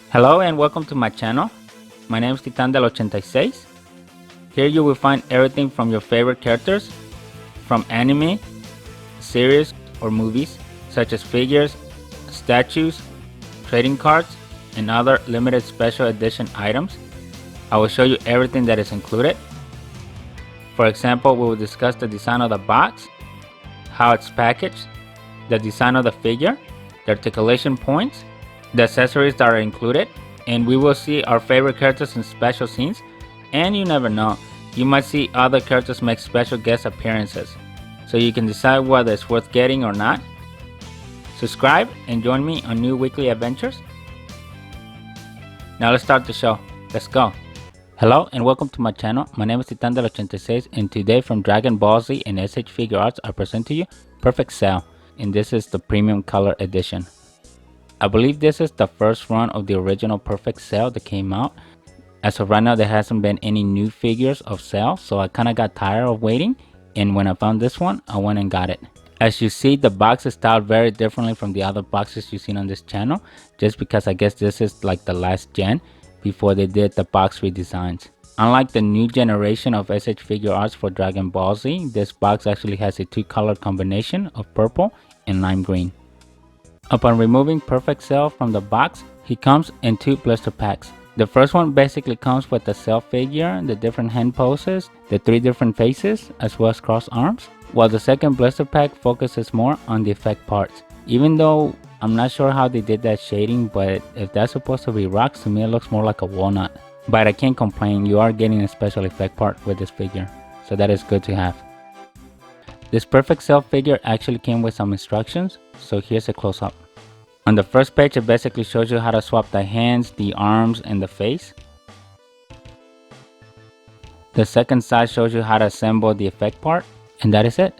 Hello and welcome to my channel. My name is Titan del 86. Here you will find everything from your favorite characters, from anime, series, or movies, such as figures, statues, trading cards, and other limited special edition items. I will show you everything that is included. For example, we will discuss the design of the box, how it's packaged, the design of the figure, the articulation points, the accessories that are included, and we will see our favorite characters in special scenes. And you never know, you might see other characters make special guest appearances, so you can decide whether it's worth getting or not. Subscribe and join me on new weekly adventures. Now let's start the show. Let's go. Hello and welcome to my channel. My name is Titan del 86, and today from Dragon Ball Z and S.H.Figuarts I present to you Perfect Cell, and this is the premium color edition. I believe this is the first run of the original Perfect Cell that came out. As of right now, there hasn't been any new figures of Cell, so I kind of got tired of waiting, and when I found this one, I went and got it. As you see, the box is styled very differently from the other boxes you've seen on this channel, just because I guess this is like the last gen before they did the box redesigns. Unlike the new generation of S.H.Figuarts for Dragon Ball Z, this box actually has a two-color combination of purple and lime green. Upon removing Perfect Cell from the box, he comes in two blister packs. The first one basically comes with the Cell figure, the different hand poses, the three different faces, as well as crossed arms, while the second blister pack focuses more on the effect parts. Even though I'm not sure how they did that shading, but if that's supposed to be rocks, to me it looks more like a walnut. But I can't complain, you are getting a special effect part with this figure, so that is good to have. This Perfect Cell figure actually came with some instructions, so here's a close-up. On the first page, it basically shows you how to swap the hands, the arms, and the face. The second side shows you how to assemble the effect part, and that is it.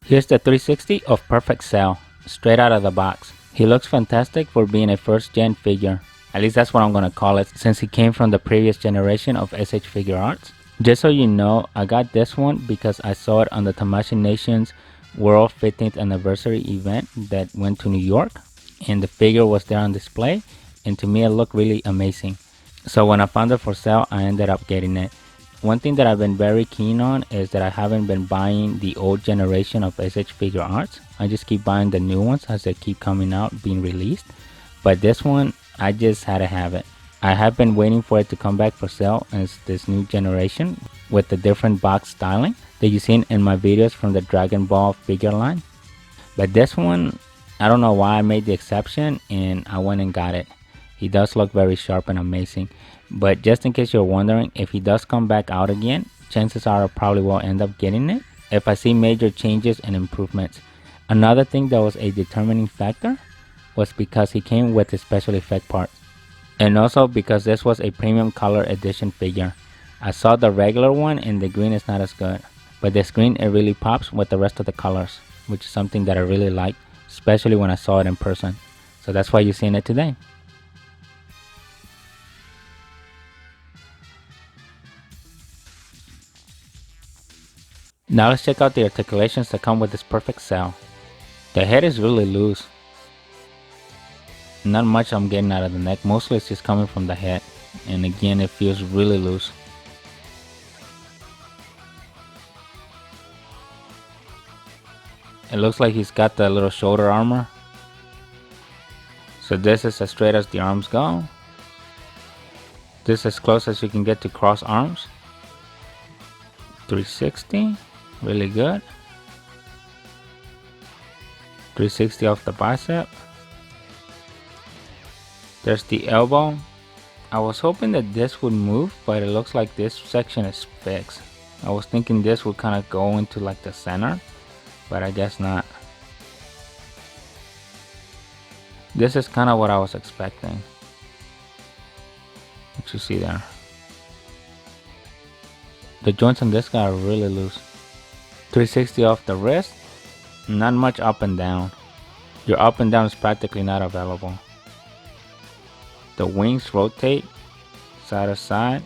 Here's the 360 of Perfect Cell, straight out of the box. He looks fantastic for being a first gen figure. At least that's what I'm gonna call it, since he came from the previous generation of S.H.Figuarts. Just so you know, I got this one because I saw it on the Tamashii Nation's World 15th Anniversary event that went to New York, and the figure was there on display, and to me it looked really amazing. So when I found it for sale, I ended up getting it. One thing that I've been very keen on is that I haven't been buying the old generation of S.H.Figuarts. I just keep buying the new ones as they keep coming out, being released. But this one, I just had to have it. I have been waiting for it to come back for sale as this new generation with the different box styling that you've seen in my videos from the Dragon Ball figure line. But this one, I don't know why I made the exception, and I went and got it. He does look very sharp and amazing. But just in case you're wondering, if he does come back out again, chances are I probably will end up getting it if I see major changes and improvements. Another thing that was a determining factor was because he came with a special effect part. And also because this was a premium color edition figure. I saw the regular one and the green is not as good. But this green, it really pops with the rest of the colors, which is something that I really like, especially when I saw it in person. So that's why you're seeing it today. Now let's check out the articulations that come with this Perfect Cell. The head is really loose. Not much I'm getting out of the neck, mostly it's just coming from the head. And again, it feels really loose. It looks like he's got the little shoulder armor. So this is as straight as the arms go. This is as close as you can get to cross arms. 360, really good. 360 off the bicep. There's the elbow. I was hoping that this would move, but it looks like this section is fixed. I was thinking this would kind of go into like the center, but I guess not. This is kind of what I was expecting. What you see there. The joints on this guy are really loose. 360 off the wrist. Not much up and down. Your up and down is practically not available. The wings rotate side to side,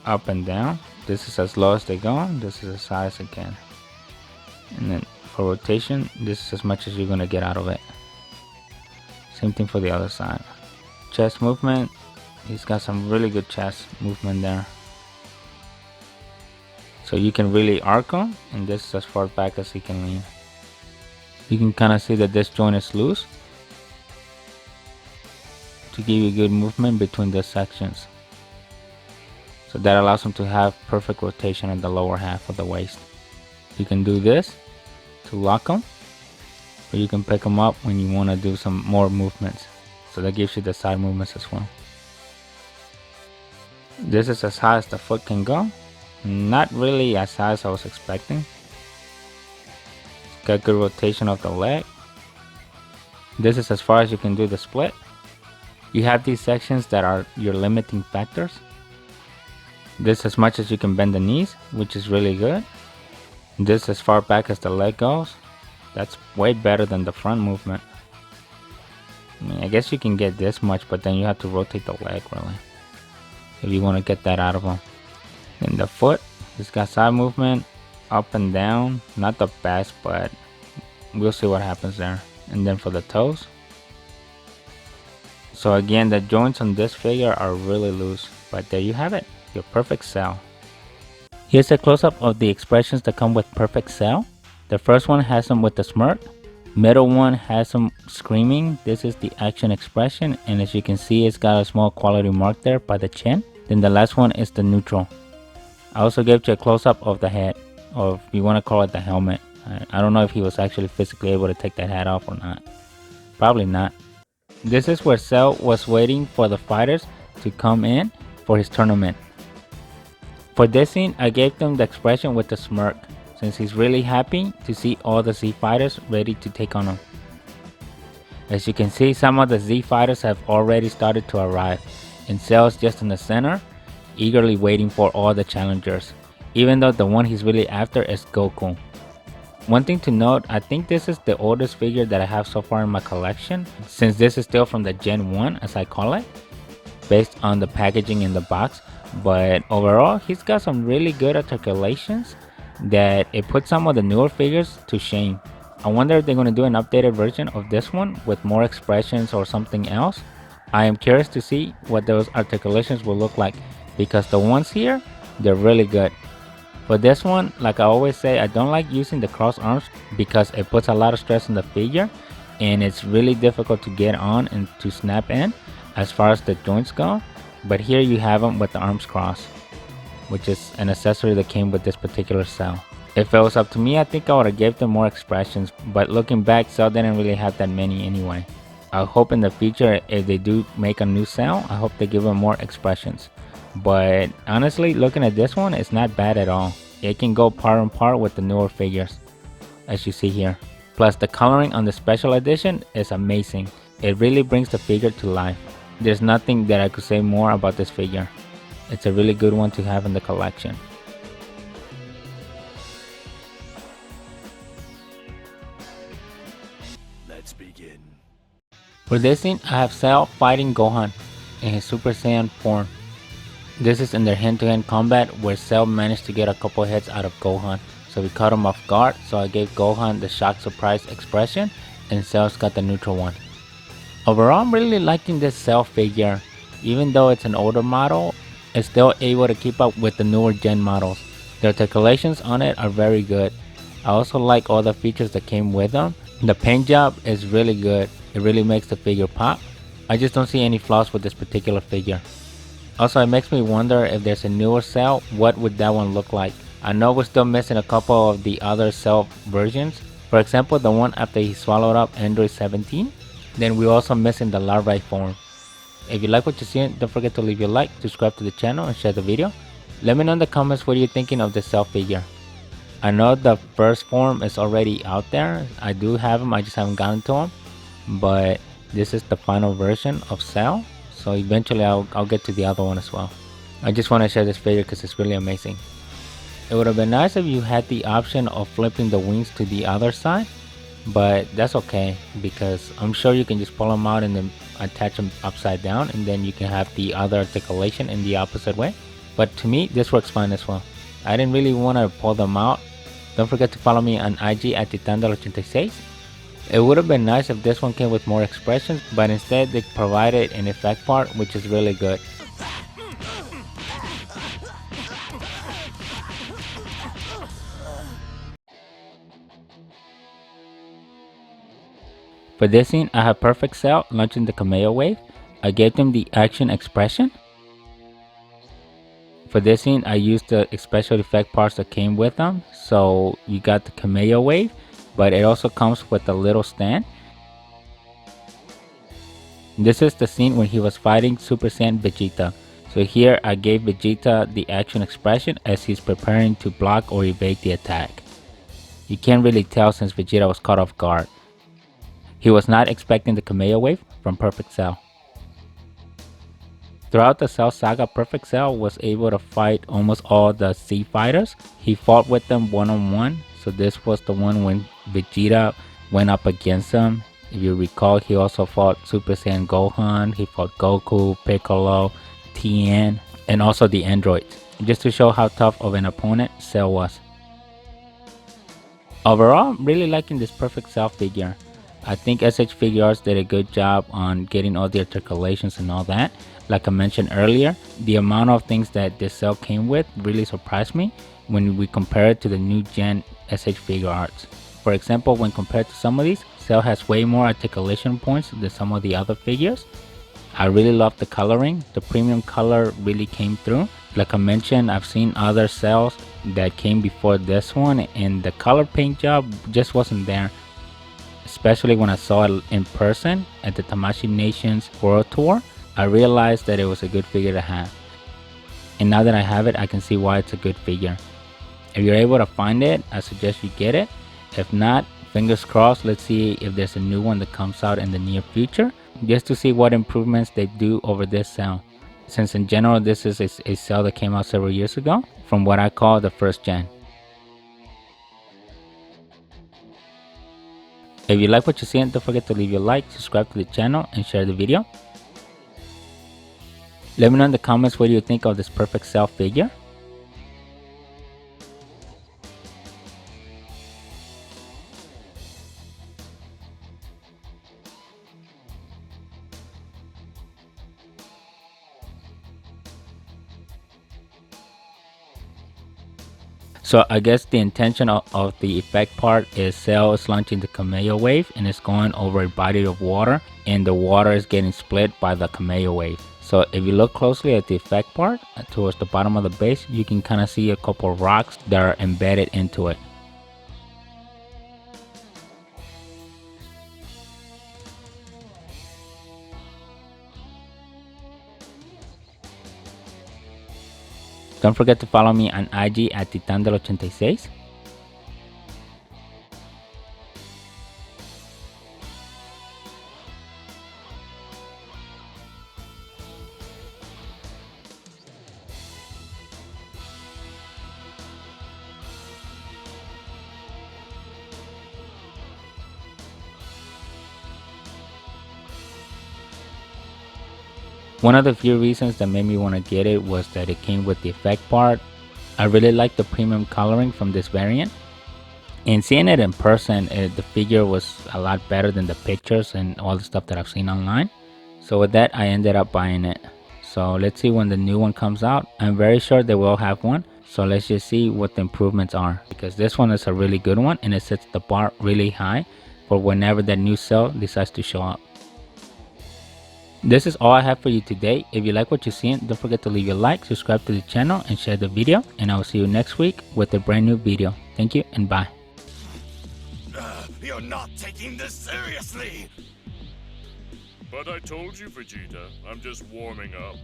up and down. This is as low as they go, this is as high as it can. And then for rotation, this is as much as you're gonna get out of it. Same thing for the other side. Chest movement. He's got some really good chest movement there. So you can really arc him, and this is as far back as he can lean. You can kind of see that this joint is loose to give you good movement between the sections. So that allows him to have perfect rotation in the lower half of the waist. You can do this to lock him, or you can pick him up when you want to do some more movements. So that gives you the side movements as well. This is as high as the foot can go. Not really as high as I was expecting. It's got good rotation of the leg. This is as far as you can do the split. You have these sections that are your limiting factors. This is as much as you can bend the knees, which is really good. This as far back as the leg goes. That's way better than the front movement. I guess you can get this much, but then you have to rotate the leg really, if you want to get that out of them. In the foot, it's got side movement, up and down. Not the best, but we'll see what happens there. And then for the toes. So again, the joints on this figure are really loose, but there you have it, your perfect cell. Here's a close-up of the expressions that come with perfect cell. The first one has him with the smirk. Middle one has him screaming. This is the action expression, and as you can see, it's got a small quality mark there by the chin. Then the last one is the neutral. I also gave you a close-up of the head, or if you want to call it the helmet. I don't know if he was actually physically able to take that hat off or not. Probably not. This is where Cell was waiting for the fighters to come in for his tournament. For this scene, I gave them the expression with the smirk, since he's really happy to see all the Z fighters ready to take on him. As you can see, some of the Z fighters have already started to arrive, and Cell's just in the center, eagerly waiting for all the challengers, even though the one he's really after is Goku. One thing to note, I think this is the oldest figure that I have so far in my collection, since this is still from the Gen 1 as I call it, based on the packaging in the box. But overall, he's got some really good articulations that it puts some of the newer figures to shame. I wonder if they're going to do an updated version of this one with more expressions or something else. I am curious to see what those articulations will look like, because the ones here, they're really good. For this one, like I always say, I don't like using the cross arms because it puts a lot of stress on the figure, and it's really difficult to get on and to snap in as far as the joints go. But here you have them with the arms crossed, which is an accessory that came with this particular Cell. If it was up to me, I think I would have gave them more expressions, but looking back, Cell didn't really have that many anyway. I hope in the future, if they do make a new Cell, I hope they give them more expressions. But honestly, looking at this one, it's not bad at all. It can go par and par with the newer figures, as you see here. Plus the coloring on the special edition is amazing. It really brings the figure to life. There's nothing that I could say more about this figure. It's a really good one to have in the collection. Let's begin. For this scene, I have Cell fighting Gohan in his Super Saiyan form. This is in their hand-to-hand combat where Cell managed to get a couple hits out of Gohan. So we caught him off guard, so I gave Gohan the shock surprise expression, and Cell's got the neutral one. Overall, I'm really liking this Cell figure. Even though it's an older model, it's still able to keep up with the newer gen models. The articulations on it are very good. I also like all the features that came with them. The paint job is really good. It really makes the figure pop. I just don't see any flaws with this particular figure. Also, it makes me wonder if there's a newer Cell, what would that one look like? I know we're still missing a couple of the other Cell versions. For example, the one after he swallowed up Android 17. Then we're also missing the larvae form. If you like what you're seeing, don't forget to leave your like, subscribe to the channel, and share the video. Let me know in the comments what you're thinking of this Cell figure. I know the first form is already out there. I do have him, I just haven't gotten to him. But this is the final version of Cell. So eventually I'll get to the other one as well. I just want to share this figure because it's really amazing. It would have been nice if you had the option of flipping the wings to the other side. But that's okay, because I'm sure you can just pull them out and then attach them upside down, and then you can have the other articulation in the opposite way. But to me, this works fine as well. I didn't really want to pull them out. Don't forget to follow me on IG at Titandal86. It would have been nice if this one came with more expressions, but instead they provided an effect part, which is really good. For this scene, I have Perfect Cell launching the Cameo wave. I gave them the action expression. For this scene, I used the special effect parts that came with them. So you got the Cameo wave, but it also comes with a little stand. This is the scene when he was fighting Super Saiyan Vegeta. So here I gave Vegeta the action expression as he's preparing to block or evade the attack. You can't really tell since Vegeta was caught off guard. He was not expecting the Cameo wave from Perfect Cell. Throughout the Cell saga, Perfect Cell was able to fight almost all the Z fighters. He fought with them one-on-one, so this was the one when Vegeta went up against him. If you recall, he also fought Super Saiyan Gohan, he fought Goku, Piccolo, Tien, and also the androids, just to show how tough of an opponent Cell was. Overall, I'm really liking this Perfect Cell figure. I think S.H.Figuarts did a good job on getting all the articulations and all that. Like I mentioned earlier, the amount of things that this cell came with really surprised me when we compare it to the new gen S.H.Figuarts. For example, when compared to some of these, Cell has way more articulation points than some of the other figures. I really love the coloring. The premium color really came through. Like I mentioned, I've seen other cells that came before this one and the color paint job just wasn't there. Especially when I saw it in person at the Tamashii Nations World Tour, I realized that it was a good figure to have. And now that I have it, I can see why it's a good figure. If you're able to find it, I suggest you get it. If not, fingers crossed, let's see if there's a new one that comes out in the near future, just to see what improvements they do over this cell. Since in general, this is a cell that came out several years ago, from what I call the first gen. If you like what you see, don't forget to leave your like, subscribe to the channel, and share the video. Let me know in the comments what you think of this Perfect Cell figure. So I guess the intention of the effect part is Cell is launching the Cameo wave and it's going over a body of water and the water is getting split by the Cameo wave. So if you look closely at the effect part towards the bottom of the base, you can kind of see a couple of rocks that are embedded into it. Don't forget to follow me on IG at Titandel86. One of the few reasons that made me want to get it was that it came with the effect part. I really like the premium coloring from this variant. And seeing it in person, the figure was a lot better than the pictures and all the stuff that I've seen online. So with that, I ended up buying it. So let's see when the new one comes out. I'm very sure they will have one. So let's just see what the improvements are. Because this one is a really good one and it sets the bar really high for whenever that new cell decides to show up. This is all I have for you today. If you like what you're seeing, don't forget to leave your like, subscribe to the channel, and share the video. And I will see you next week with a brand new video. Thank you and bye. You're not taking this seriously! But I told you, Vegeta, I'm just warming up.